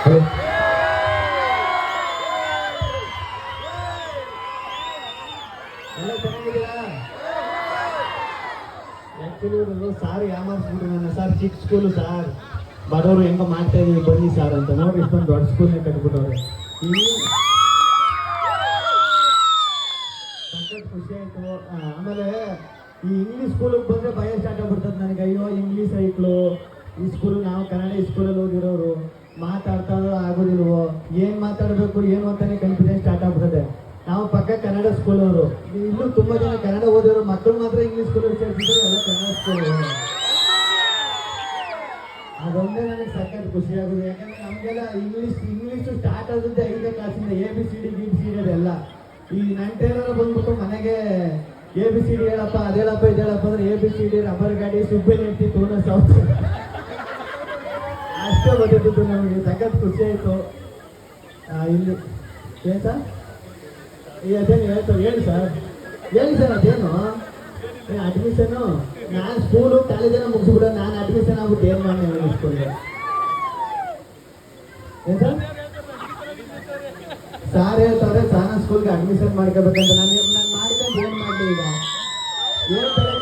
ಎಲ್ಲ ಚೆನ್ನಾಗಿದ್ದೀರಾ? Actually sir ಯಾಮಾರಿಸ್ಬಿಟ್ರು ನನ್ನ. ಸರ್ ಚಿಕ್ಕ ಸ್ಕೂಲು ಸರ್, ಬಡವರು ಹೆಂಗೋ ಮಾಡ್ತಾ ಇದೀವಿ ಬನ್ನಿ ಸರ್ ಅಂತ. ನೋಡಿ ಇಷ್ಟೊಂದು ದೊಡ್ಡ ಸ್ಕೂಲ್ನೇ ಕಟ್ಬಿಟ್ಟವ್ರೆ. ಸಖತ್ ಖುಷಿ ಆಯಿತು. ಆಮೇಲೆ ಈ ಇಂಗ್ಲೀಷ್ ಸ್ಕೂಲಿಗೆ ಬಂದರೆ ಭಯ ಸ್ಟಾರ್ಟ್ ಆಗ್ಬಿಡ್ತದೆ ನನಗೆ. ಅಯ್ಯೋ ಇಂಗ್ಲೀಷ್ ಐಕ್ಳು ಈ ಸ್ಕೂಲು, ನಾವು ಕನ್ನಡ ಈ ಸ್ಕೂಲಲ್ಲಿ ಓದಿರೋರು, ಮಾತಾಡ್ತಾ ಆಗೋದಿಲ್ವೋ, ಏನು ಮಾತಾಡಬೇಕು ಏನು ಅಂತಾನೆ ಕನ್ಫ್ಯೂಷನ್ ಸ್ಟಾರ್ಟ್ ಆಗ್ಬಿಡುತ್ತೆ. ನಾವು ಪಕ್ಕ ಕನ್ನಡ ಸ್ಕೂಲವರು, ಇನ್ನೂ ತುಂಬ ಜನ ಕನ್ನಡ ಓದಿರೋ ಮಕ್ಕಳು ಮಾತ್ರ ಇಂಗ್ಲೀಷ್ ಸ್ಕೂಲಲ್ಲಿ ಸೇರಿಸಿದ್ರೆ ಎಲ್ಲ ಕನ್ನಡ ಸ್ಕೂಲ್. ಅದೊಂದೇ ನನಗೆ ಸಖತ್ ಖುಷಿ ಆಗುತ್ತೆ. ಯಾಕಂದರೆ ನಮಗೆಲ್ಲ ಇಂಗ್ಲೀಷು ಸ್ಟಾರ್ಟ್ ಆಗುತ್ತೆ 5ನೇ ಕ್ಲಾಸಿಂದ. ABCD GBCD ಅದೆಲ್ಲ. ಈ ನನ್ನ ಟೇಲರ ಬಂದ್ಬಿಟ್ಟು ಮನೆಗೆ ABCD ಹೇಳಪ್ಪ, ಅದೇಳಪ್ಪ ಇದೇಳಪ್ಪ ಅಂದ್ರೆ ABCD ರಬ್ಬರ್ ಗಾಡಿ ಸುಬ್ಬೆ ನೆಟ್ಟಿ ತೋನ ಸೌತ್ ಅಷ್ಟೇ ಗೊತ್ತಿದ್ದು ನಮಗೆ. ಸಖತ್ ಖುಷಿ ಆಯಿತು. ಇಲ್ಲಿ ಏನು ಸರ್ ಅದೇನು ಹೇಳ್ತಾರೆ ಹೇಳಿ ಸರ್, ಹೇಳಿ ಸರ್ ಅದೇನು ಅಡ್ಮಿಷನು. ನಾನು ಸ್ಕೂಲು ಕಾಲೇಜೆಲ್ಲ ಮುಗಿಸ್ಬಿಡೋ, ನಾನು ಅಡ್ಮಿಷನ್ ಆಗ್ಬಿಟ್ಟು ಏನು ಮಾಡಿ ಅನಿಸ್ಕೊಂಡೆ. ಏನು ಸರ್ ಸಾರ್ ಹೇಳ್ತಾರೆ ಸಾನ ಸ್ಕೂಲ್ಗೆ ಅಡ್ಮಿಷನ್ ಮಾಡ್ಕೋಬೇಕಂತ. ನಾನು ಮಾಡ್ಕೊಂಡು ಏನು ಮಾಡಲಿ ಈಗ ಹೇಳ್ತಾರೆ.